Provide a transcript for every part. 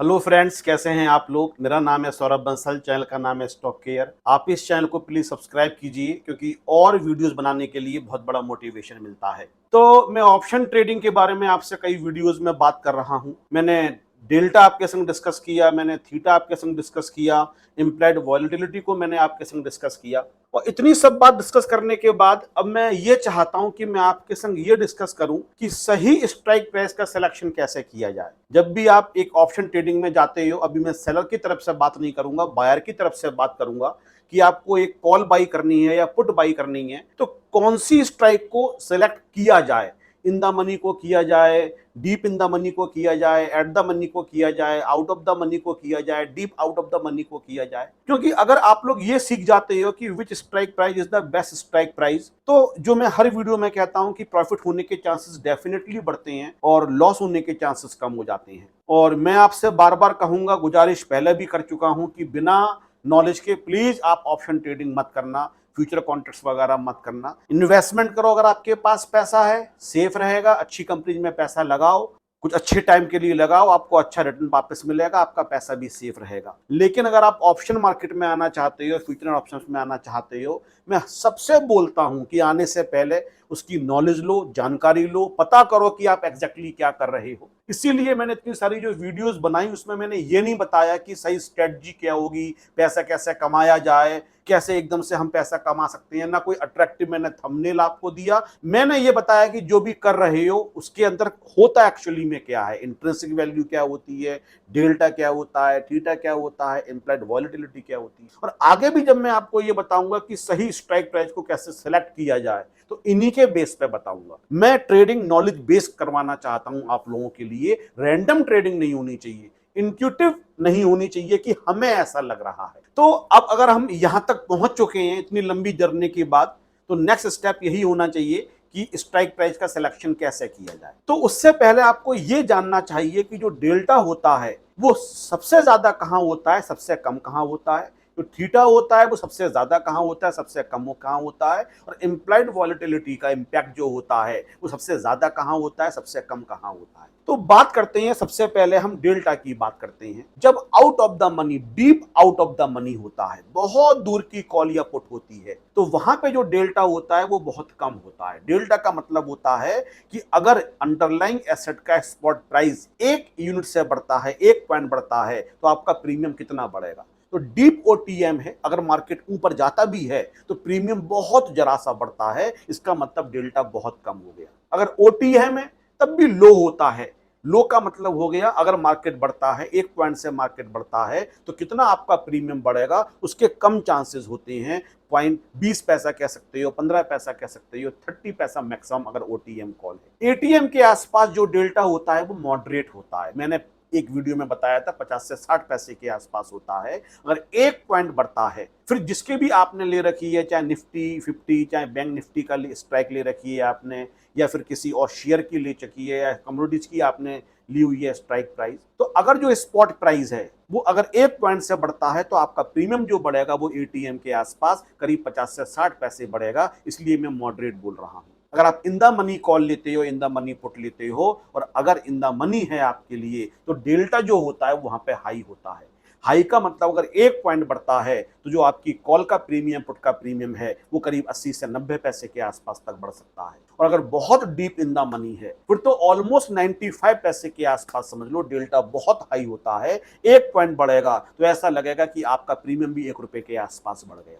Hello friends, कैसे हैं आप लोग। मेरा नाम है सौरभ बंसल, चैनल का नाम है स्टॉक केयर। आप इस चैनल को प्लीज सब्सक्राइब कीजिए क्योंकि और वीडियोस बनाने के लिए बहुत बड़ा मोटिवेशन मिलता है। तो मैं ऑप्शन ट्रेडिंग के बारे में आपसे कई वीडियोस में बात कर रहा हूं। मैंने डेल्टा आपके संग डिस्कस किया, मैंने थीटा आपके संग डिस्कस किया, इम्प्लाइड वॉलेटिलिटी को मैंने आपके संग डिस्कस किया। और इतनी सब बात डिस्कस करने के बाद अब मैं ये चाहता हूं कि मैं आपके संग ये डिस्कस करूं कि सही स्ट्राइक प्राइस का सिलेक्शन कैसे किया जाए। जब भी आप एक ऑप्शन ट्रेडिंग में जाते हो, अभी मैं सेलर की तरफ से बात नहीं करूंगा, बायर की तरफ से बात करूंगा कि आपको एक कॉल बाई करनी है या पुट बाई करनी है तो कौन सी स्ट्राइक को सिलेक्ट किया जाए। इन द मनी को किया जाए, डीप इन द मनी को किया जाए, एट द मनी को किया जाए, आउट ऑफ द मनी को किया जाए, deep out of the money को किया जाए। क्योंकि अगर आप लोग ये सीख जाते हो कि विच strike price is the best strike price, तो जो मैं हर वीडियो में कहता हूं कि प्रॉफिट होने के चांसेस डेफिनेटली बढ़ते हैं और लॉस होने के चांसेस कम हो जाते हैं। और मैं आपसे बार बार कहूंगा, गुजारिश पहले भी कर चुका हूं कि बिना नॉलेज के प्लीज आप ऑप्शन ट्रेडिंग मत करना, फ्यूचर कॉन्ट्रैक्ट्स वगैरह मत करना। इन्वेस्टमेंट करो, अगर आपके पास पैसा है, सेफ रहेगा, अच्छी कंपनी में पैसा लगाओ, कुछ अच्छे टाइम के लिए लगाओ, आपको अच्छा रिटर्न वापस मिलेगा, आपका पैसा भी सेफ रहेगा। लेकिन अगर आप ऑप्शन मार्केट में आना चाहते हो, फ्यूचर ऑप्शंस में आना चाहते हो, मैं सबसे बोलता हूं कि आने से पहले उसकी नॉलेज लो, जानकारी लो, पता करो कि आप एग्जैक्टली क्या कर रहे हो। इसीलिए मैंने इतनी सारी जो वीडियोस बनाई उसमें मैंने ये नहीं बताया कि सही स्ट्रेटजी क्या होगी, पैसा कैसे कमाया जाए, कैसे एकदम से हम पैसा कमा सकते हैं। ना कोई अट्रैक्टिव मैंने थंबनेल आपको दिया, मैंने ये बताया कि जो भी कर रहे हो उसके अंदर होता एक्चुअली में क्या है, इंट्रिंसिक वैल्यू क्या होती है, डेल्टा क्या होता है, थीटा क्या होता है, इम्प्लाइड वॉलेटिलिटी क्या होती है। और आगे भी जब मैं आपको ये बताऊंगा कि सही स्ट्राइक प्राइस को कैसे सेलेक्ट किया जाए तो इन्हीं के बेस पे बताऊंगा। मैं ट्रेडिंग नॉलेज बेस्ड करवाना चाहता हूं आप लोगों के लिए। रैंडम ट्रेडिंग नहीं होनी चाहिए, इंट्यूटिव नहीं होनी चाहिए कि हमें ऐसा लग रहा है। तो अब अगर हम यहां तक पहुंच चुके हैं इतनी लंबी जर्नी के बाद, तो नेक्स्ट स्टेप यही होना चाहिए कि स्ट्राइक प्राइस का सिलेक्शन कैसे किया जाए। तो उससे पहले आपको यह जानना चाहिए कि जो डेल्टा होता है वो सबसे ज्यादा कहां होता है, सबसे कम कहां होता है। जो थीटा होता है वो सबसे ज्यादा कहां होता है, सबसे कम कहां होता है। और इम्प्लाइड वॉलेटिलिटी का इंपैक्ट जो होता है वो सबसे ज्यादा कहां होता है, सबसे कम कहां होता है। तो बात करते हैं, सबसे पहले हम डेल्टा की बात करते हैं। जब out of the money, deep out of the money होता है, बहुत दूर की कॉल या पुट होती है, तो वहां पे जो डेल्टा होता है वो बहुत कम होता है। डेल्टा का मतलब होता है कि अगर अंडरलाइंग एसेट का स्पॉट प्राइस 1 यूनिट से बढ़ता है, 1 पॉइंट बढ़ता है, तो आपका प्रीमियम कितना बढ़ेगा। तो डीप ओटीएम है, अगर मार्केट ऊपर जाता भी है तो प्रीमियम बहुत जरा सा बढ़ता है, इसका मतलब डेल्टा बहुत कम हो गया। अगर ओटीएम है तब भी लो होता है। लो का मतलब हो गया अगर मार्केट बढ़ता है, 1 पॉइंट से मार्केट बढ़ता है तो कितना आपका प्रीमियम बढ़ेगा, उसके कम चांसेस होते हैं। पॉइंट 20 पैसा कह सकते हो, 15 पैसा कह सकते हो, 30 पैसा मैक्सिमम अगर ओटीएम कॉल है। एटीएम के आसपास जो डेल्टा होता है वो मॉडरेट होता है। मैंने एक वीडियो में बताया था 50 से 60 पैसे के आसपास होता है। अगर 1 पॉइंट बढ़ता है, फिर जिसके भी आपने ले रखी है, चाहे निफ्टी 50, चाहे बैंक निफ्टी का स्ट्राइक ले रखी है आपने, या फिर किसी और शेयर की ले चुकी है, या कमोडिटीज की आपने ली हुई है स्ट्राइक प्राइस, तो अगर जो स्पॉट प्राइस है वो अगर 1 पॉइंट से बढ़ता है तो आपका प्रीमियम जो बढ़ेगा वो एटीएम के आसपास करीब 50 से 60 पैसे बढ़ेगा। इसलिए मैं मॉडरेट बोल रहा हूं। अगर आप इन द मनी कॉल लेते हो, इन द मनी पुट लेते हो, और अगर इन द मनी है आपके लिए, तो डेल्टा जो होता है वहां पे हाई होता है। हाई का मतलब अगर 1 पॉइंट बढ़ता है तो जो आपकी कॉल का प्रीमियम, पुट का प्रीमियम है, वो करीब 80 से 90 पैसे के आसपास तक बढ़ सकता है। और अगर बहुत डीप इन द मनी है फिर तो ऑलमोस्ट 95 पैसे के आसपास समझ लो डेल्टा बहुत हाई होता है। 1 पॉइंट बढ़ेगा तो ऐसा लगेगा कि आपका प्रीमियम भी 1 रुपए के आसपास बढ़ गया।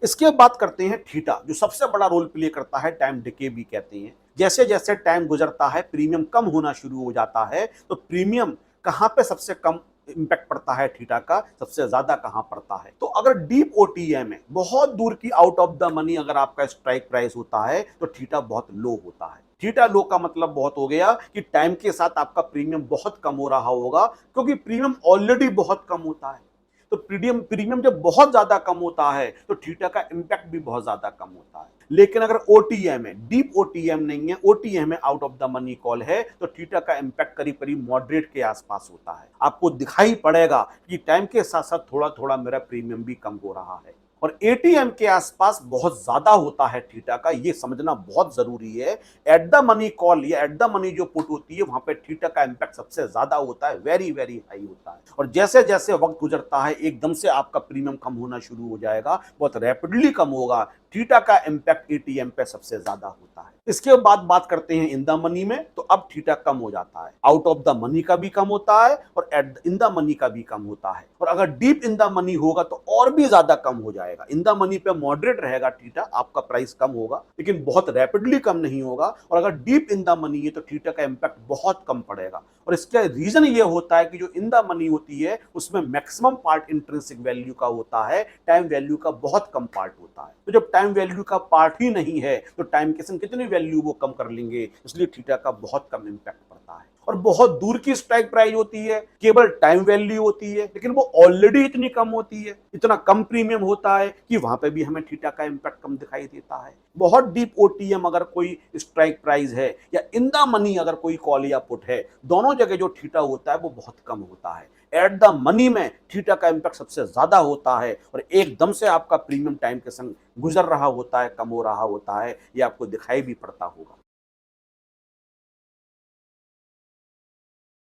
इसके बाद बात करते हैं थीटा, जो सबसे बड़ा रोल प्ले करता है, टाइम डिके भी कहते हैं। जैसे जैसे टाइम गुजरता है, प्रीमियम कम होना शुरू हो जाता है। तो प्रीमियम कहां पे सबसे कम इंपैक्ट पड़ता है थीटा का, सबसे ज्यादा कहां पड़ता है। तो अगर डीप ओटीएम है, बहुत दूर की आउट ऑफ द मनी अगर आपका स्ट्राइक प्राइस होता है तो थीटा बहुत लो होता है। थीटा लो का मतलब बहुत हो गया कि टाइम के साथ आपका प्रीमियम बहुत कम हो रहा होगा, क्योंकि प्रीमियम ऑलरेडी बहुत कम होता है। तो प्रीमियम प्रीमियम जब बहुत ज्यादा कम होता है तो थीटा का इंपैक्ट भी बहुत ज्यादा कम होता है। लेकिन अगर ओटीएम है, डीप ओटीएम नहीं है, ओटीएम है, out of the money call है, तो थीटा का इंपैक्ट करीब करीब मॉडरेट के आसपास होता है। आपको दिखाई पड़ेगा कि टाइम के साथ साथ थोड़ा थोड़ा मेरा प्रीमियम भी कम हो रहा है। और एटीएम के आसपास बहुत ज्यादा होता है थीटा का, ये समझना बहुत जरूरी है। एट द मनी कॉल या एट द मनी जो पुट होती है वहां पे थीटा का इंपैक्ट सबसे ज्यादा होता है, वेरी वेरी हाई होता है। और जैसे जैसे वक्त गुजरता है एकदम से आपका प्रीमियम कम होना शुरू हो जाएगा, बहुत रैपिडली कम होगा। थीटा का इंपैक्ट एटीएम पे सबसे ज्यादा होता है। इसके बाद बात करते हैं इन द मनी में, तो अब थीटा कम हो जाता है। आउट ऑफ द मनी का भी कम होता है और इन द मनी का भी कम होता है। और अगर डीप इन द मनी होगा तो और भी ज्यादा कम हो जाएगा। इन द मनी पे मॉडरेट रहेगा थीटा, आपका प्राइस कम होगा लेकिन बहुत रैपिडली कम नहीं होगा। और अगर डीप इन द मनी है तो थीटा का इंपैक्ट बहुत कम पड़ेगा। और इसका रीजन ये होता है कि जो इन द मनी होती है उसमें मैक्सिमम पार्ट इंट्रिंसिक वैल्यू का होता है, टाइम वैल्यू का बहुत कम पार्ट होता है। तो जब टाइम वैल्यू का पार्ट ही नहीं है तो टाइम के संग कितनी वैल्यू वो कम कर लेंगे, इसलिए थीटा का बहुत कम इंपैक्ट पड़ता है। और बहुत दूर की स्ट्राइक प्राइस होती है, केवल टाइम वैल्यू होती है लेकिन वो ऑलरेडी इतनी कम होती है, इतना कम प्रीमियम होता है कि वहां पे भी हमें थीटा का इंपैक्ट कम दिखाई देता है। बहुत डीप ओटीएम अगर कोई स्ट्राइक प्राइस है या इन द मनी अगर कोई कॉल या पुट है, दोनों जगह जो थीटा होता है वो बहुत कम होता है। एट द मनी में थीटा का इंपैक्ट सबसे ज्यादा होता है और एकदम से आपका प्रीमियम टाइम के संग गुजर रहा होता है, कम हो रहा होता है, ये आपको दिखाई भी पड़ता होगा।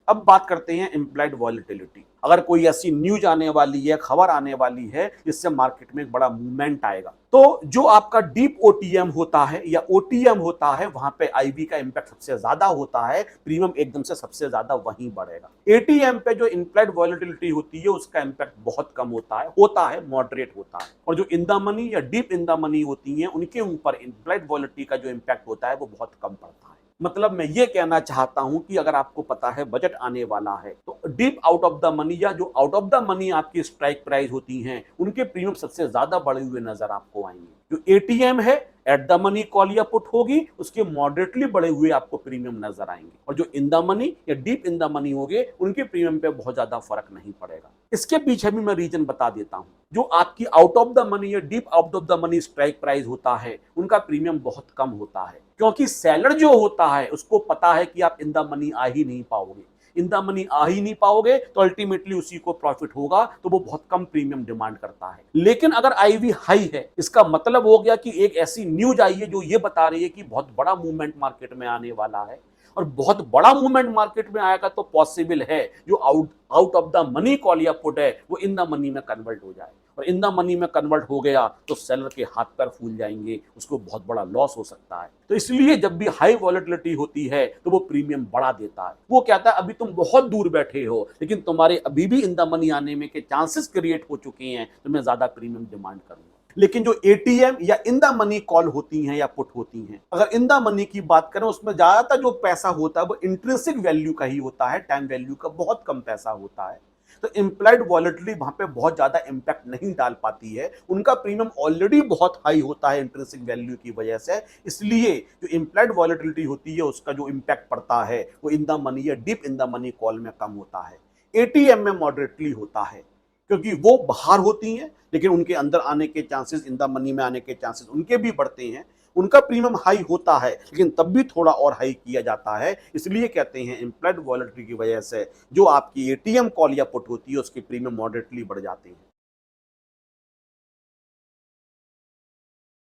अब बात करते हैं इम्प्लाइड वॉलेटिलिटी। अगर कोई ऐसी न्यूज आने वाली है, खबर आने वाली है जिससे मार्केट में एक बड़ा मूवमेंट आएगा, तो जो आपका डीप ओटीएम होता है या ओटीएम होता है वहां पे आईबी का इंपैक्ट सबसे ज्यादा होता है, प्रीमियम एकदम से सबसे ज्यादा वहीं बढ़ेगा। एटीएम पे जो इम्प्लाइड वॉलेटिलिटी होती है उसका इंपैक्ट बहुत कम होता है मॉडरेट होता है। और जो इन द मनी या डीप इन द मनी होती है उनके ऊपर इम्प्लाइड वॉलेटिलिटी का जो इंपैक्ट होता है वो बहुत कम पड़ता है। मतलब मैं ये कहना चाहता हूं कि अगर आपको पता है बजट आने वाला है तो deep out of the money या जो आउट ऑफ द मनी आपकी स्ट्राइक प्राइस होती हैं उनके प्रीमियम सबसे ज्यादा बढ़े हुए नजर आपको आएंगे। जो एटीएम है एट द मनी कॉल या पुट होगी उसके मॉडरेटली बढ़े हुए आपको प्रीमियम नजर आएंगे। और जो इन द मनी या डीप इन द मनी होंगे उनके प्रीमियम पे बहुत ज्यादा फर्क नहीं पड़ेगा। इसके पीछे भी मैं रीजन बता देता हूं। जो आपकी आउट ऑफ द मनी या deep out of the money strike price होता है उनका प्रीमियम बहुत कम होता है, क्योंकि सेलर जो होता है उसको पता है कि आप इन द मनी आ ही नहीं पाओगे। इन द मनी आ ही नहीं पाओगे तो अल्टीमेटली उसी को प्रॉफिट होगा, तो वो बहुत कम प्रीमियम डिमांड करता है। लेकिन अगर आईवी हाई है, इसका मतलब हो गया कि एक ऐसी न्यूज आई है जो ये बता रही है कि बहुत बड़ा मूवमेंट मार्केट में आने वाला है। और बहुत बड़ा मूवमेंट मार्केट में आएगा तो पॉसिबल है जो out of the money call या पुट है वो इन द मनी में कन्वर्ट हो जाए। और इन द मनी में कन्वर्ट हो गया तो सेलर के हाथ पैर फूल जाएंगे, उसको बहुत बड़ा लॉस हो सकता है। तो इसलिए जब भी हाई वॉलेटिलिटी होती है तो वो प्रीमियम बढ़ा देता है। वो कहता है अभी तुम बहुत दूर बैठे हो लेकिन तुम्हारे अभी भी इन द मनी आने में के चांसेस क्रिएट हो चुके हैं, तो मैं ज्यादा प्रीमियम डिमांड करूंगा। लेकिन जो एटीएम या इन द मनी कॉल होती हैं या पुट होती हैं, अगर इन द मनी की बात करें उसमें ज्यादातर जो पैसा होता है वो इंट्रिंसिक वैल्यू का ही होता है, टाइम वैल्यू का बहुत कम पैसा होता है। तो इम्प्लाइड वॉलेटिलिटी वहां पे बहुत ज्यादा इंपैक्ट नहीं डाल पाती है, उनका प्रीमियम ऑलरेडी बहुत हाई होता है इंट्रिंसिक वैल्यू की वजह से। इसलिए जो इम्प्लाइड वॉलेटिलिटी होती है उसका जो इंपैक्ट पड़ता है वो इन द मनी या deep in the money call में कम होता है। एटीएम में मॉडरेटली होता है क्योंकि वो बाहर होती हैं लेकिन उनके अंदर आने के चांसेस, इन द मनी में आने के चांसेस उनके भी बढ़ते हैं। उनका प्रीमियम हाई होता है लेकिन तब भी थोड़ा और हाई किया जाता है। इसलिए कहते हैं इम्प्लाइड वॉलेटिलिटी की वजह से जो आपकी एटीएम कॉल या पुट होती है उसके प्रीमियम मॉडरेटली बढ़ जाते हैं।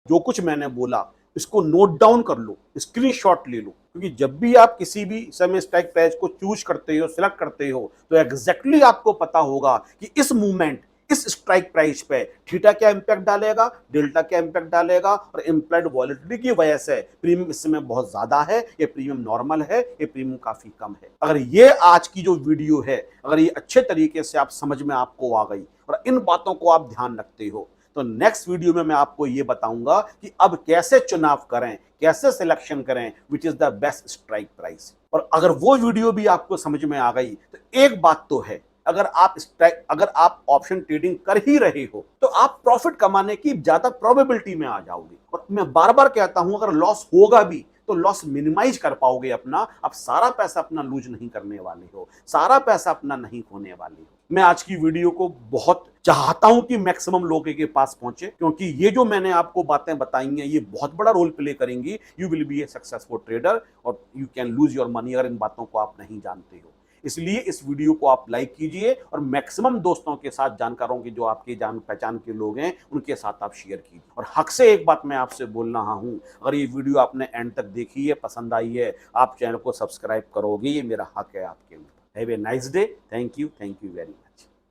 जो कुछ मैंने बोला इसको नोट डाउन कर लो, स्क्रीनशॉट ले लो, क्योंकि जब भी आप किसी भी समय स्ट्राइक प्राइस को चूज करते हो, सिलेक्ट करते हो, तो एग्जैक्टली आपको पता होगा कि इस मूवमेंट, इस स्ट्राइक प्राइस पे थीटा क्या इंपैक्ट डालेगा, डेल्टा क्या इंपैक्ट डालेगा। और इम्प्लाइड वॉलेटिलिटी की वजह से प्रीमियम इस समय बहुत ज्यादा है, ये प्रीमियम नॉर्मल है, ये प्रीमियम काफी कम है। अगर ये आज की जो वीडियो है अगर ये अच्छे तरीके से आप समझ में आपको आ गई और इन बातों को आप ध्यान रखते हो, तो नेक्स्ट वीडियो में मैं आपको ये बताऊंगा कि अब कैसे चुनाव करें, कैसे सिलेक्शन करें, which is the best strike price. और अगर वो वीडियो भी आपको समझ में आ गई तो एक बात तो है, अगर आप ऑप्शन ट्रेडिंग कर ही रहे हो तो आप प्रॉफिट कमाने की ज्यादा प्रोबेबिलिटी में आ जाओगे। और मैं बार बार कहता हूं अगर लॉस होगा भी तो लॉस मिनिमाइज कर पाओगे अपना। आप सारा पैसा अपना लूज नहीं करने वाले हो, सारा पैसा अपना नहीं खोने वाले हो। मैं आज की वीडियो को बहुत चाहता हूं कि मैक्सिमम लोगों के पास पहुंचे, क्योंकि ये जो मैंने आपको बातें बताई हैं ये बहुत बड़ा रोल प्ले करेंगी। You will be a successful trader और you can lose your money अगर इन बातों को आप नहीं जानते हो। इसलिए इस वीडियो को आप लाइक कीजिए और मैक्सिमम दोस्तों के साथ, जानकारों के जो आपके जान पहचान के लोग हैं उनके साथ आप शेयर कीजिए। और हक से एक बात मैं आपसे बोल रहा हूं, अगर ये वीडियो आपने एंड तक देखी है, पसंद आई है, आप चैनल को सब्सक्राइब करोगे, ये मेरा हक है आपके ऊपर। Have a nice day. Thank you very much.